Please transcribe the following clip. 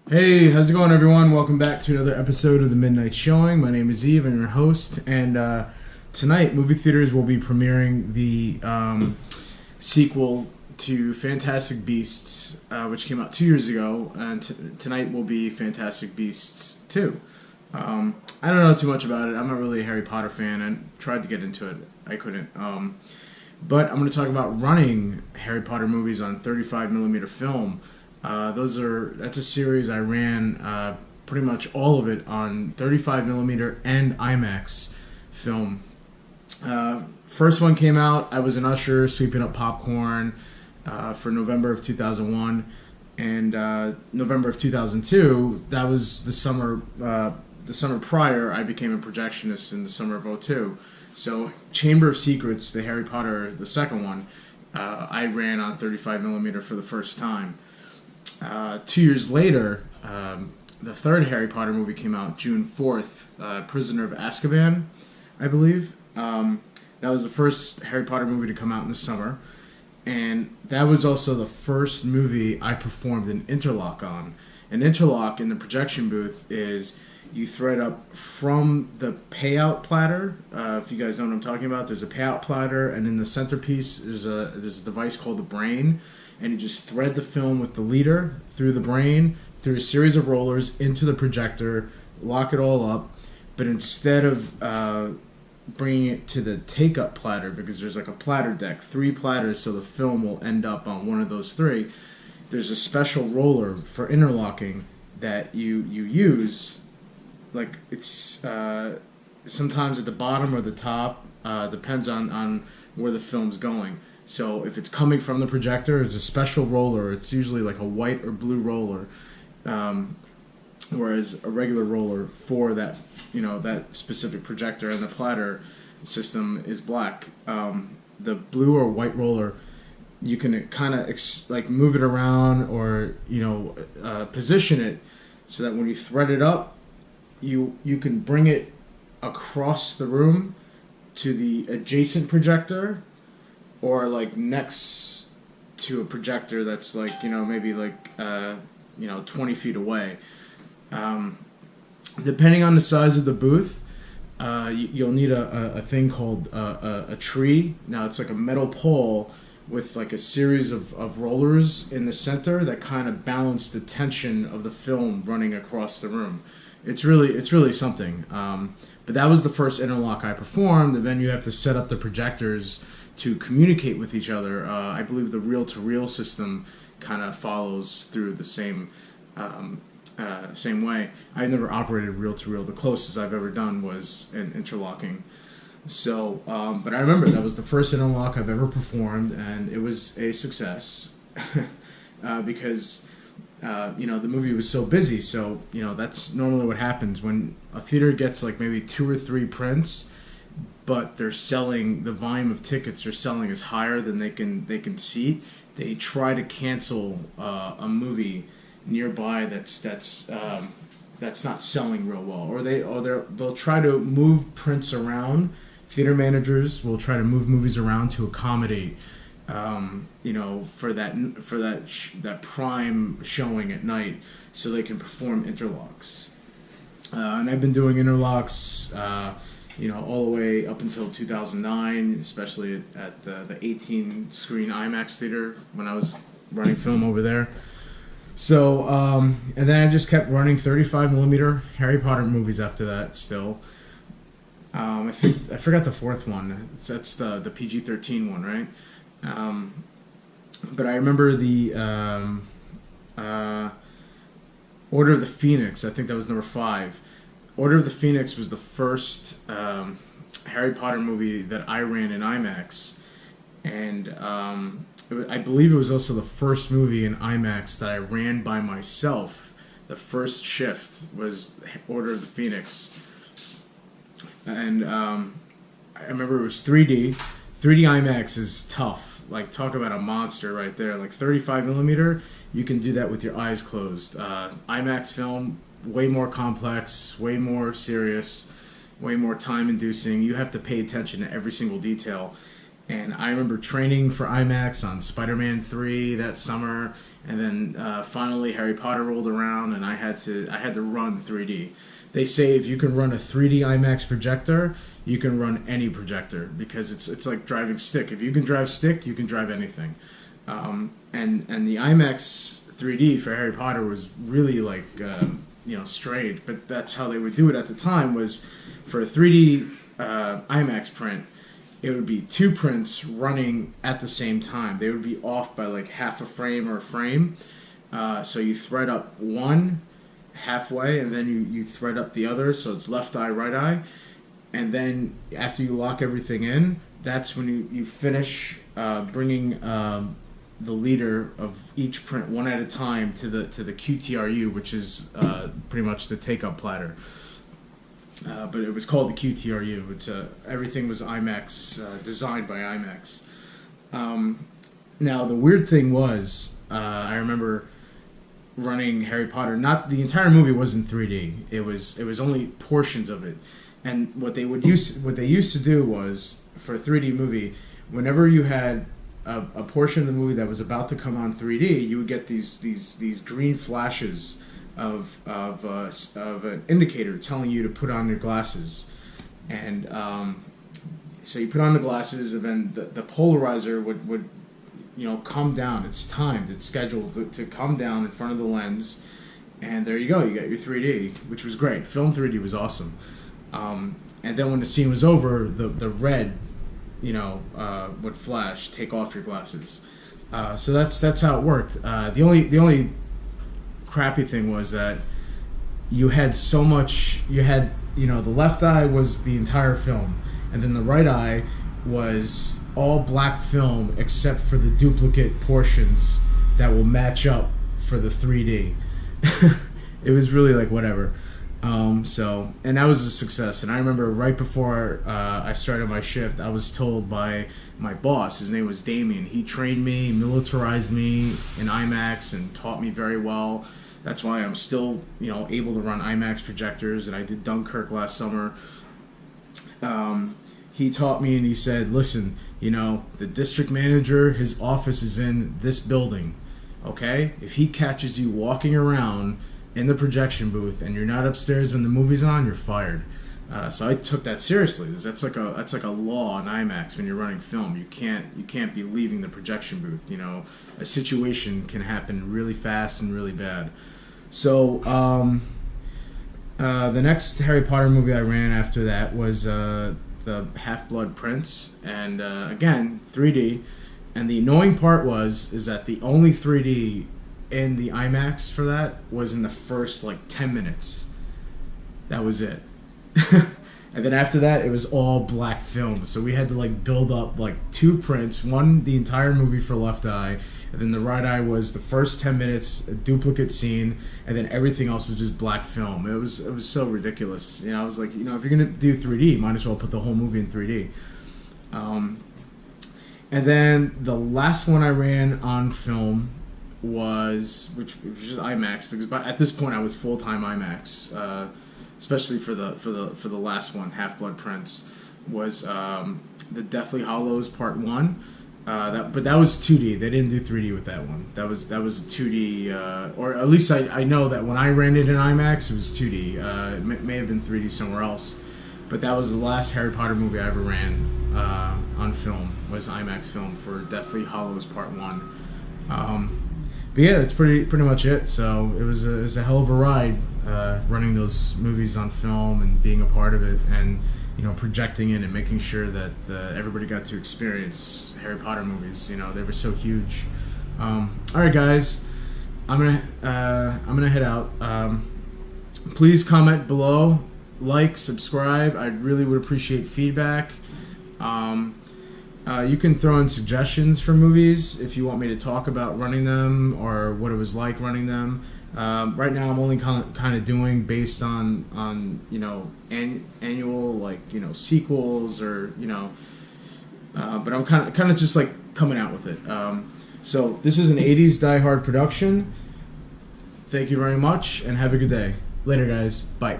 Hey, how's it going, everyone? Welcome back to another episode of the Midnight Showing. My name is Eve, I'm your host, and tonight, movie theaters will be premiering the sequel to Fantastic Beasts, which came out 2 years ago, and tonight will be Fantastic Beasts 2. I don't know too much about it. I'm not really a Harry Potter fan. I tried to get into it. I couldn't. But I'm going to talk about running Harry Potter movies on 35mm film. That's a series I ran pretty much all of it on 35mm and IMAX film. First one came out, I was an usher sweeping up popcorn for November of 2001, and November of 2002, that was the summer prior, I became a projectionist in the summer of 2002. So Chamber of Secrets, the Harry Potter, the second one, I ran on 35mm for the first time. 2 years later, the third Harry Potter movie came out June 4th, Prisoner of Azkaban, I believe. That was the first Harry Potter movie to come out in the summer. And that was also the first movie I performed an interlock on. An interlock in the projection booth is you thread up from the payout platter. If you guys know what I'm talking about, there's a payout platter, and in the centerpiece there's a device called the brain. And you just thread the film with the leader through the brain, through a series of rollers into the projector, lock it all up. But instead of bringing it to the take-up platter, because there's like a platter deck, 3 platters, so the film will end up on one of those 3, there's a special roller for interlocking that you use. Like, it's sometimes at the bottom or the top, depends on where the film's going. So if it's coming from the projector, it's a special roller. It's usually like a white or blue roller, whereas a regular roller for that, that specific projector and the platter system is black. The blue or white roller, you can kind of move it around or position it so that when you thread it up, you can bring it across the room to the adjacent projector, or like next to a projector that's like, maybe like 20 feet away. Depending on the size of the booth, you'll need a thing called a tree. Now it's like a metal pole with like a series of rollers in the center that kind of balance the tension of the film running across the room. It's really something. But that was the first interlock I performed, and then you have to set up the projectors to communicate with each other. I believe the reel-to-reel system kind of follows through the same way. I've never operated reel-to-reel. The closest I've ever done was in interlocking. So, but I remember that was the first interlock I've ever performed, and it was a success because the movie was so busy. So that's normally what happens when a theater gets like maybe 2 or 3 prints, but the volume of tickets they're selling is higher than they can seat. They try to cancel a movie nearby that's not selling real well, or they'll try to move prints around. Theater managers will try to move movies around to accommodate for that prime showing at night, so they can perform interlocks. And I've been doing interlocks all the way up until 2009, especially at the 18-screen IMAX theater when I was running film over there. So, and then I just kept running 35mm Harry Potter movies after that still. I forgot the 4th one. That's the PG-13 one, right? But I remember the Order of the Phoenix. I think that was number 5. Order of the Phoenix was the first Harry Potter movie that I ran in IMAX, and I believe it was also the first movie in IMAX that I ran by myself. The first shift was Order of the Phoenix, and I remember it was 3D. 3D IMAX is tough. Like, talk about a monster right there. Like 35mm, you can do that with your eyes closed. IMAX film, way more complex, way more serious, way more time-inducing. You have to pay attention to every single detail. And I remember training for IMAX on Spider-Man 3 that summer, and then finally Harry Potter rolled around, and I had to run 3D. They say if you can run a 3D IMAX projector, you can run any projector, because it's like driving stick. If you can drive stick, you can drive anything. And the IMAX 3D for Harry Potter was really like strange, but that's how they would do it at the time. Was for a 3D IMAX print, it would be two prints running at the same time. They would be off by like half a frame or a frame. So you thread up one halfway, and then you thread up the other, so it's left eye, right eye. And then after you lock everything in, that's when you finish bringing the leader of each print one at a time to the QTRU, which is pretty much the take-up platter. But it was called the QTRU. It's everything was IMAX, designed by IMAX. Now the weird thing was, I remember running Harry Potter. Not the entire movie wasn't 3D. It was only portions of it. And what they used to do was, for a 3D movie, whenever you had a portion of the movie that was about to come on 3D, you would get these green flashes of an indicator telling you to put on your glasses. And so you put on the glasses, and then the polarizer would come down. It's timed. It's scheduled to come down in front of the lens. And there you go. You got your 3D, which was great. Film 3D was awesome. And then when the scene was over, the red, would flash. Take off your glasses. So that's how it worked. The only crappy thing was that you had so much. You had the left eye was the entire film, and then the right eye was all black film except for the duplicate portions that will match up for the 3D. It was really like whatever. And that was a success. And I remember right before I started my shift, I was told by my boss, his name was Damien, he trained me, militarized me in IMAX and taught me very well. That's why I'm still, able to run IMAX projectors, and I did Dunkirk last summer. He taught me, and he said, listen, the district manager, his office is in this building, okay? If he catches you walking around in the projection booth and you're not upstairs when the movie's on, you're fired. So I took that seriously. That's like a law in IMAX when you're running film. You can't be leaving the projection booth. A situation can happen really fast and really bad. So the next Harry Potter movie I ran after that was the Half-Blood Prince, and again 3D. And the annoying part is that the only 3D in the IMAX for that was in the first 10 minutes. That was it. And then after that, it was all black film. So we had to build up two prints, one the entire movie for left eye, and then the right eye was the first 10 minutes, a duplicate scene, and then everything else was just black film. It was so ridiculous. I was like, if you're gonna do 3D, might as well put the whole movie in 3D. And then the last one I ran on film was which was just IMAX, because at this point I was full-time IMAX, especially for the last one, Half-Blood Prince, was the Deathly Hallows Part 1. But that was 2D. They didn't do 3D with that one. That was 2D, or at least I know that when I ran it in IMAX, it was 2D. It may have been 3D somewhere else, but that was the last Harry Potter movie I ever ran on film, was IMAX film for Deathly Hallows Part 1. But yeah, that's pretty much it. So it was a hell of a ride running those movies on film and being a part of it, and projecting it and making sure that everybody got to experience Harry Potter movies. They were so huge. All right, guys, I'm gonna head out. Please comment below, subscribe. I really would appreciate feedback. You can throw in suggestions for movies if you want me to talk about running them or what it was like running them. Right now I'm only kind of doing based on annual sequels or but I'm kind of just coming out with it. So this is an 80s Die Hard production. Thank you very much and have a good day. Later, guys. Bye.